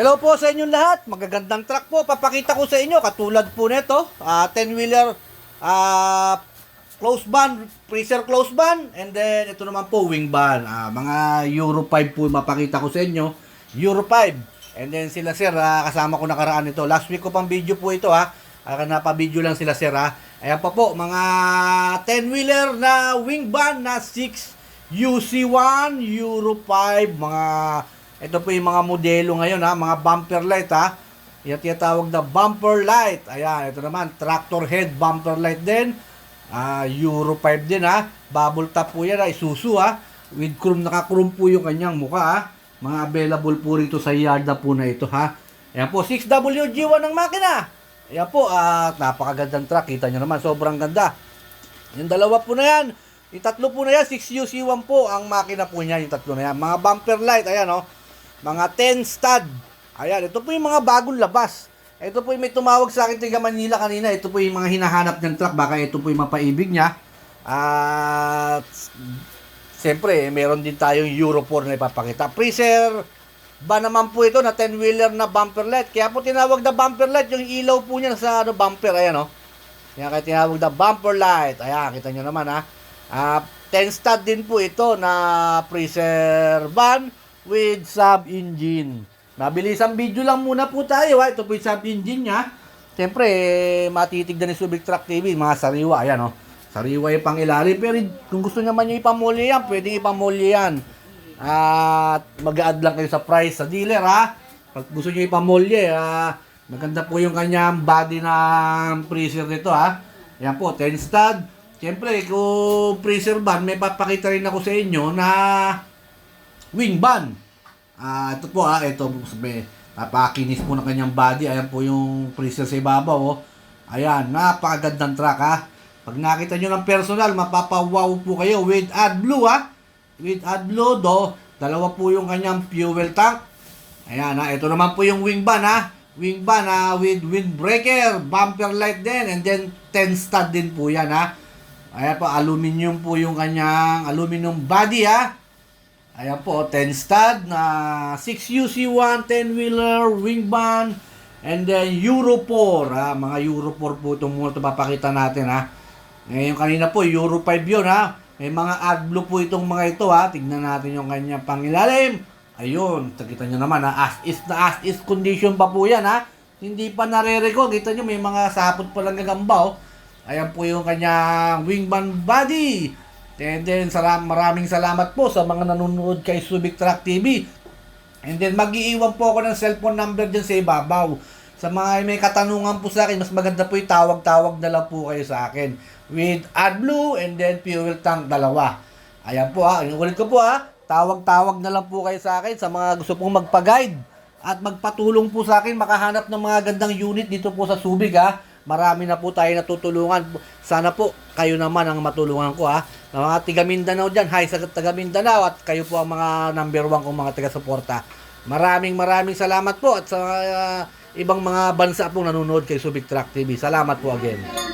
Hello po sa inyong lahat. Magagandang truck po. Papakita ko sa inyo katulad po nito, 10-wheeler close van, freezer close van, and then ito naman po wing van. Mga Euro 5 po mapakita ko sa inyo. Euro 5. And then sila sir, kasama ko nakaraan ito. Last week ko pang video po ito napa-video lang sila sir Ayan pa po, mga 10-wheeler na wing van na 6 UC1 Euro 5, ito po yung mga modelo ngayon mga bumper light Yung tinatawag na bumper light. Ayan, ito naman tractor head bumper light din. Euro 5 din Bubble top po yan Isuzu with chrome, naka-chrome po yung kanyang mukha Mga available po rito sa yarda po na ito Ayan po, 6WG1 ng makina. Ayan po, napakagandang truck. Kita nyo naman, sobrang ganda. Yung dalawa po na yan, yung tatlo po na yan, 6UC1 po ang makina po niya, yung tatlo na yan. Mga bumper light, ayan mga 10 stud. Ayan, ito po yung mga bagong labas. Ito po yung may tumawag sa akin taga Manila kanina. Ito po yung mga hinahanap ng truck. Baka ito po yung mapaibig niya. At siyempre, meron din tayong Euro 4 na ipapakita. Freezer ba naman po ito na 10-wheeler na bumper light. Kaya po tinawag na bumper light yung ilaw po niya sa bumper. Ayan Kaya kaya tinawag na bumper light. Ayan, kita nyo naman 10 stud din po ito na freezer van with sub-engine. Mabilisang video lang muna po tayo Ito po yung sub-engine niya. Siyempre, matitignan ni Subic Truck TV, mga sariwa. Ayan Sariwa yung pang ilalim. Pero kung gusto naman nyo ipamulya yan, pwedeng ipamulya yan. At mag-add lang kayo sa price sa dealer Pag gusto nyo ipamulya, maganda po yung kanyang body ng freezer nito Ayan po, 10 stud. Siyempre, kung freezer van, may papakita rin ako sa inyo na wing van. Ito po ito napakinis po ng kanyang body. Ayan po yung freezer sa ibabaw Ayan, napakagandang truck Pag nakita nyo ng personal, mapapawaw po kayo with AdBlue with AdBlue dalawa po yung kanyang fuel tank. Ayan ito naman po yung wing van wing van with windbreaker, bumper light din, and then 10 stud din po yan Ayan po, aluminum po yung kanyang aluminum body Ayan po, 10 stud na 6UC1 10-wheeler wing van, and then Euro 4 mga Euro 4 po itong mga papakita natin Ngayon kanina po Euro 5 yun May mga AdBlue po itong mga ito Tignan natin yung kanyang pangilalim. Ayun, kita nyo naman as is condition pa po yan Hindi pa nare-reco. Kita nyo may mga sapot pa lang gagamba Ayan po yung kanyang wing van body. And then maraming salamat po sa mga nanonood kay Subic Truck TV. And then mag-iiwan po ako ng cellphone number dyan sa ibabaw. Sa mga may katanungan po sa akin, mas maganda po yung tawag-tawag na lang po kayo sa akin with AdBlue and then fuel tank dalawa. Ayan po inuulit ko po tawag-tawag na lang po kayo sa akin sa mga gusto pong magpa-guide at magpatulong po sa akin makahanap ng mga gandang unit dito po sa Subic Marami na po tayo natutulungan. Sana po kayo naman ang matulungan ko ng mga taga Mindanao dyan. Hi sa taga Mindanao, at kayo po ang mga number 1 kong mga taga-suporta. Maraming salamat po, at sa ibang mga bansa pong nanonood kay Subic Truck TV. Salamat po again.